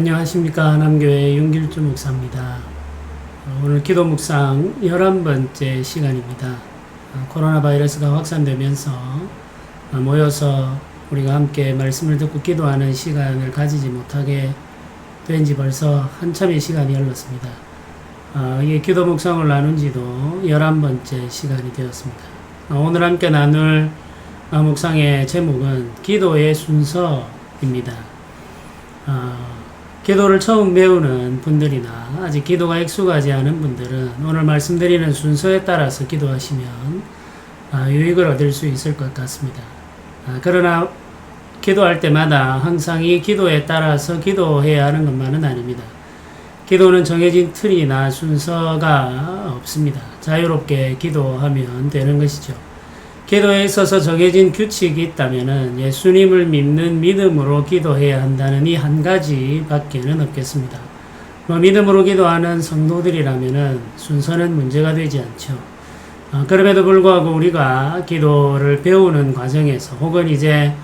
안녕하십니까. 남교회 윤길주 목사입니다. 오늘 기도 묵상 11번째 시간입니다. 코로나 바이러스가 확산되면서 모여서 우리가 함께 말씀을 듣고 기도하는 시간을 가지지 못하게 된 지 벌써 한참의 시간이 흘렀습니다. 이 기도 묵상을 나눈 지도 11번째 시간이 되었습니다. 오늘 함께 나눌 묵상의 제목은 기도의 순서입니다. 기도를 처음 배우는 분들이나 아직 기도가 익숙하지 않은 분들은 오늘 말씀드리는 순서에 따라서 기도하시면 유익을 얻을 수 있을 것 같습니다. 그러나 기도할 때마다 항상 이 기도에 따라서 기도해야 하는 것만은 아닙니다. 기도는 정해진 틀이나 순서가 없습니다. 자유롭게 기도하면 되는 것이죠. 기도에 있어서 정해진 규칙이 있다면 예수님을 믿는 믿음으로 기도해야 한다는 이 한 가지 밖에는 없겠습니다. 믿음으로 기도하는 성도들이라면 순서는 문제가 되지 않죠. 그럼에도 불구하고 우리가 기도를 배우는 과정에서 혹은 이제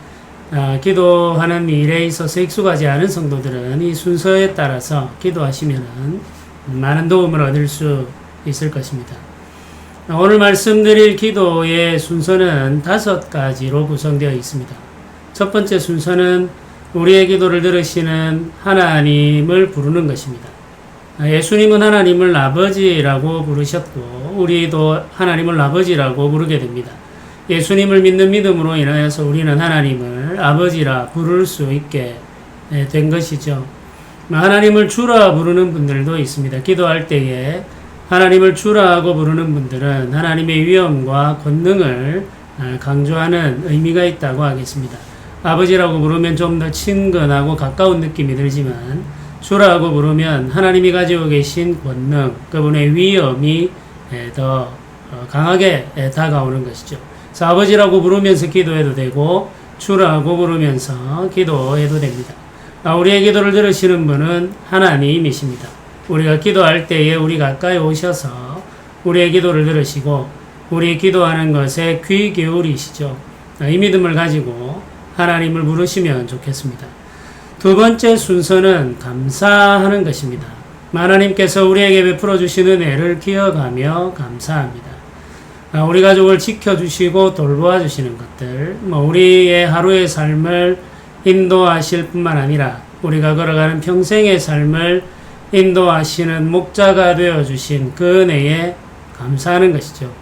기도하는 일에 있어서 익숙하지 않은 성도들은 이 순서에 따라서 기도하시면 많은 도움을 얻을 수 있을 것입니다. 오늘 말씀드릴 기도의 순서는 5가지로 구성되어 있습니다. 첫 번째 순서는 우리의 기도를 들으시는 하나님을 부르는 것입니다. 예수님은 하나님을 아버지라고 부르셨고 우리도 하나님을 아버지라고 부르게 됩니다. 예수님을 믿는 믿음으로 인하여서 우리는 하나님을 아버지라 부를 수 있게 된 것이죠. 하나님을 주라 부르는 분들도 있습니다. 기도할 때에 하나님을 주라고 부르는 분들은 하나님의 위엄과 권능을 강조하는 의미가 있다고 하겠습니다. 아버지라고 부르면 좀 더 친근하고 가까운 느낌이 들지만 주라고 부르면 하나님이 가지고 계신 권능, 그분의 위엄이 더 강하게 다가오는 것이죠. 그래서 아버지라고 부르면서 기도해도 되고 주라고 부르면서 기도해도 됩니다. 우리의 기도를 들으시는 분은 하나님이십니다. 우리가 기도할 때에 우리 가까이 오셔서 우리의 기도를 들으시고 우리 기도하는 것에 귀 기울이시죠. 이 믿음을 가지고 하나님을 부르시면 좋겠습니다. 두 번째 순서는 감사하는 것입니다. 하나님께서 우리에게 베풀어 주신 은혜를 기억하며 감사합니다. 우리 가족을 지켜주시고 돌보아 주시는 것들, 우리의 하루의 삶을 인도하실 뿐만 아니라 우리가 걸어가는 평생의 삶을 인도하시는 목자가 되어주신 그 은혜에 감사하는 것이죠.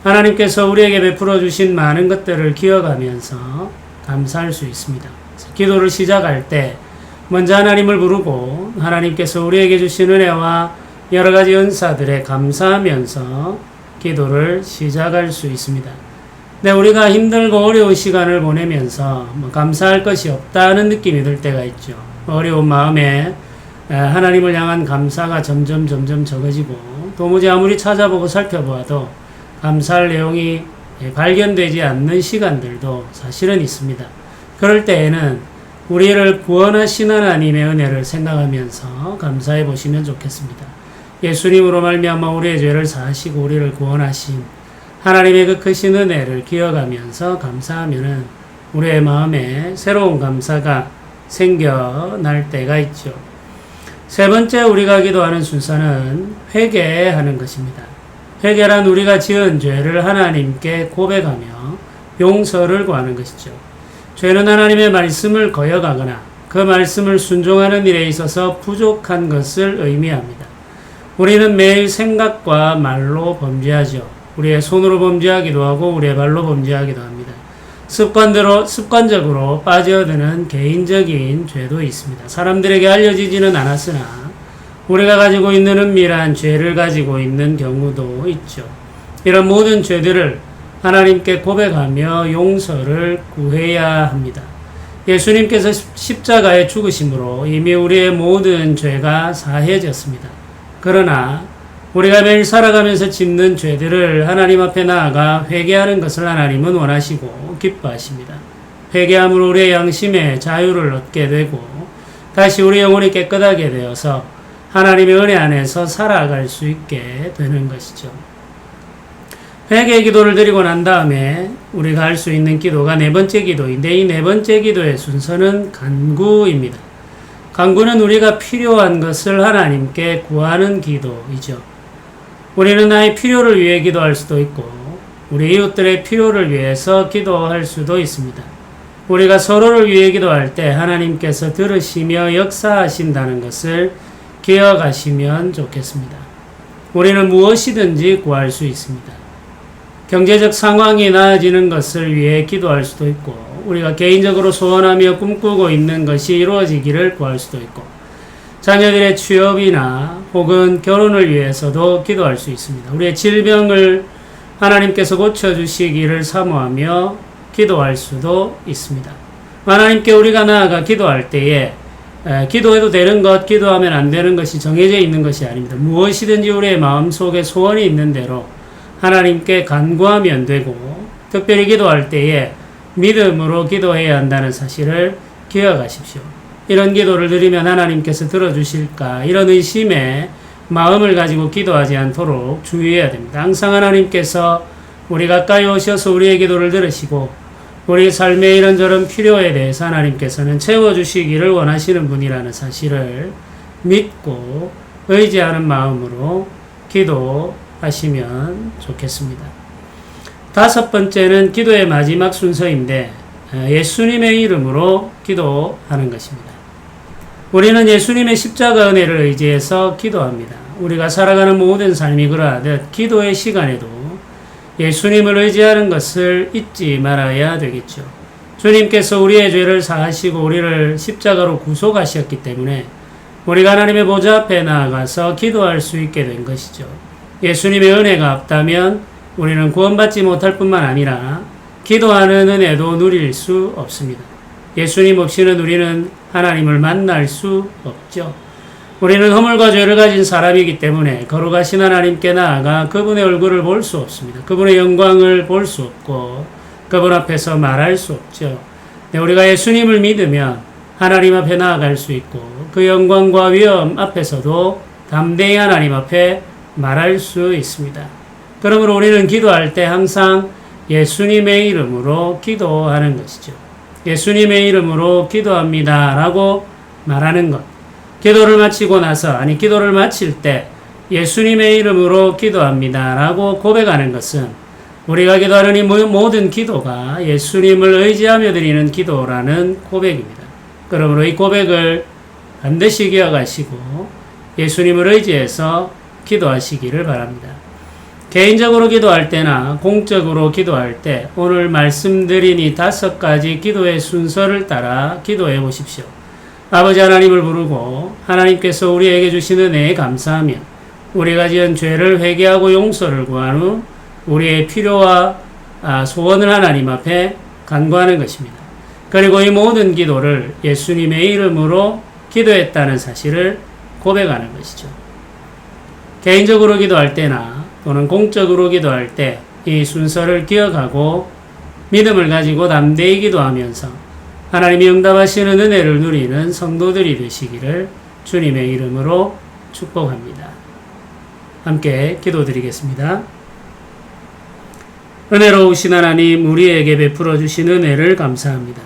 하나님께서 우리에게 베풀어 주신 많은 것들을 기억하면서 감사할 수 있습니다. 기도를 시작할 때 먼저 하나님을 부르고 하나님께서 우리에게 주신 은혜와 여러 가지 은사들에 감사하면서 기도를 시작할 수 있습니다. 네, 우리가 힘들고 어려운 시간을 보내면서 감사할 것이 없다는 느낌이 들 때가 있죠. 어려운 마음에 하나님을 향한 감사가 점점 적어지고 도무지 아무리 찾아보고 살펴보아도 감사할 내용이 발견되지 않는 시간들도 사실은 있습니다. 그럴 때에는 우리를 구원하신 하나님의 은혜를 생각하면서 감사해 보시면 좋겠습니다. 예수님으로 말미암아 우리의 죄를 사하시고 우리를 구원하신 하나님의 그 크신 은혜를 기억하면서 감사하면은 우리의 마음에 새로운 감사가 생겨날 때가 있죠. 세 번째 우리가 기도하는 순서는 회개하는 것입니다. 회개란 우리가 지은 죄를 하나님께 고백하며 용서를 구하는 것이죠. 죄는 하나님의 말씀을 거역하거나 그 말씀을 순종하는 일에 있어서 부족한 것을 의미합니다. 우리는 매일 생각과 말로 범죄하죠. 우리의 손으로 범죄하기도 하고 우리의 발로 범죄하기도 합니다. 습관적으로 빠져드는 개인적인 죄도 있습니다. 사람들에게 알려지지는 않았으나 우리가 가지고 있는 은밀한 죄를 가지고 있는 경우도 있죠. 이런 모든 죄들을 하나님께 고백하며 용서를 구해야 합니다. 예수님께서 십자가에 죽으심으로 이미 우리의 모든 죄가 사해졌습니다. 그러나 우리가 매일 살아가면서 짓는 죄들을 하나님 앞에 나아가 회개하는 것을 하나님은 원하시고 기뻐하십니다. 회개함으로 우리의 양심의 자유를 얻게 되고 다시 우리 영혼이 깨끗하게 되어서 하나님의 은혜 안에서 살아갈 수 있게 되는 것이죠. 회개의 기도를 드리고 난 다음에 우리가 할 수 있는 기도가 네 번째 기도인데 이 네 번째 기도의 순서는 간구입니다. 간구는 우리가 필요한 것을 하나님께 구하는 기도이죠. 우리는 나의 필요를 위해 기도할 수도 있고 우리 이웃들의 필요를 위해서 기도할 수도 있습니다. 우리가 서로를 위해 기도할 때 하나님께서 들으시며 역사하신다는 것을 기억하시면 좋겠습니다. 우리는 무엇이든지 구할 수 있습니다. 경제적 상황이 나아지는 것을 위해 기도할 수도 있고 우리가 개인적으로 소원하며 꿈꾸고 있는 것이 이루어지기를 구할 수도 있고 자녀들의 취업이나 혹은 결혼을 위해서도 기도할 수 있습니다. 우리의 질병을 하나님께서 고쳐주시기를 사모하며 기도할 수도 있습니다. 하나님께 우리가 나아가 기도할 때에 기도해도 되는 것, 기도하면 안 되는 것이 정해져 있는 것이 아닙니다. 무엇이든지 우리의 마음속에 소원이 있는 대로 하나님께 간구하면 되고 특별히 기도할 때에 믿음으로 기도해야 한다는 사실을 기억하십시오. 이런 기도를 드리면 하나님께서 들어주실까 이런 의심에 마음을 가지고 기도하지 않도록 주의해야 됩니다. 항상 하나님께서 우리 가까이 오셔서 우리의 기도를 들으시고 우리 삶의 이런저런 필요에 대해서 하나님께서는 채워주시기를 원하시는 분이라는 사실을 믿고 의지하는 마음으로 기도하시면 좋겠습니다. 다섯 번째는 기도의 마지막 순서인데 예수님의 이름으로 기도하는 것입니다. 우리는 예수님의 십자가 은혜를 의지해서 기도합니다. 우리가 살아가는 모든 삶이 그러하듯 기도의 시간에도 예수님을 의지하는 것을 잊지 말아야 되겠죠. 주님께서 우리의 죄를 사하시고 우리를 십자가로 구속하셨기 때문에 우리가 하나님의 보좌 앞에 나아가서 기도할 수 있게 된 것이죠. 예수님의 은혜가 없다면 우리는 구원받지 못할 뿐만 아니라 기도하는 은혜도 누릴 수 없습니다. 예수님 없이는 우리는 하나님을 만날 수 없죠. 우리는 허물과 죄를 가진 사람이기 때문에 거룩하신 하나님께 나아가 그분의 얼굴을 볼 수 없습니다. 그분의 영광을 볼 수 없고 그분 앞에서 말할 수 없죠. 우리가 예수님을 믿으면 하나님 앞에 나아갈 수 있고 그 영광과 위엄 앞에서도 담대히 하나님 앞에 말할 수 있습니다. 그러므로 우리는 기도할 때 항상 예수님의 이름으로 기도하는 것이죠. 예수님의 이름으로 기도합니다 라고 말하는 것. 기도를 마치고 나서 기도를 마칠 때 예수님의 이름으로 기도합니다 라고 고백하는 것은 우리가 기도하는 이 모든 기도가 예수님을 의지하며 드리는 기도라는 고백입니다. 그러므로 이 고백을 반드시 기억하시고 예수님을 의지해서 기도하시기를 바랍니다. 개인적으로 기도할 때나 공적으로 기도할 때 오늘 말씀드린 이 5가지 기도의 순서를 따라 기도해 보십시오. 아버지 하나님을 부르고 하나님께서 우리에게 주신 은혜에 감사하며 우리가 지은 죄를 회개하고 용서를 구한 후 우리의 필요와 소원을 하나님 앞에 간구하는 것입니다. 그리고 이 모든 기도를 예수님의 이름으로 기도했다는 사실을 고백하는 것이죠. 개인적으로 기도할 때나 또는 공적으로 기도할 때 이 순서를 기억하고 믿음을 가지고 담대히 기도하면서 하나님이 응답하시는 은혜를 누리는 성도들이 되시기를 주님의 이름으로 축복합니다. 함께 기도드리겠습니다. 은혜로우신 하나님, 우리에게 베풀어 주신 은혜를 감사합니다.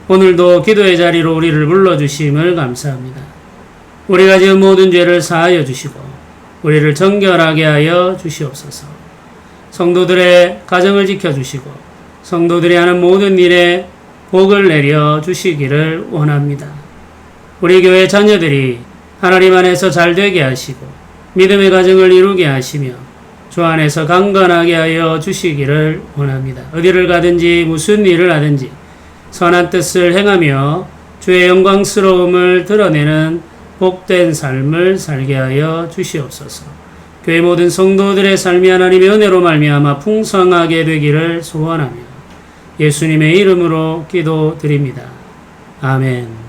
오늘도 기도의 자리로 우리를 불러주심을 감사합니다. 우리가 지은 모든 죄를 사하여 주시고 우리를 정결하게 하여 주시옵소서. 성도들의 가정을 지켜주시고 성도들이 하는 모든 일에 복을 내려 주시기를 원합니다. 우리 교회 자녀들이 하나님 안에서 잘되게 하시고 믿음의 가정을 이루게 하시며 주 안에서 강건하게 하여 주시기를 원합니다. 어디를 가든지 무슨 일을 하든지 선한 뜻을 행하며 주의 영광스러움을 드러내는 복된 삶을 살게 하여 주시옵소서. 교회 모든 성도들의 삶이 하나님의 은혜로 말미암아 풍성하게 되기를 소원하며 예수님의 이름으로 기도드립니다. 아멘.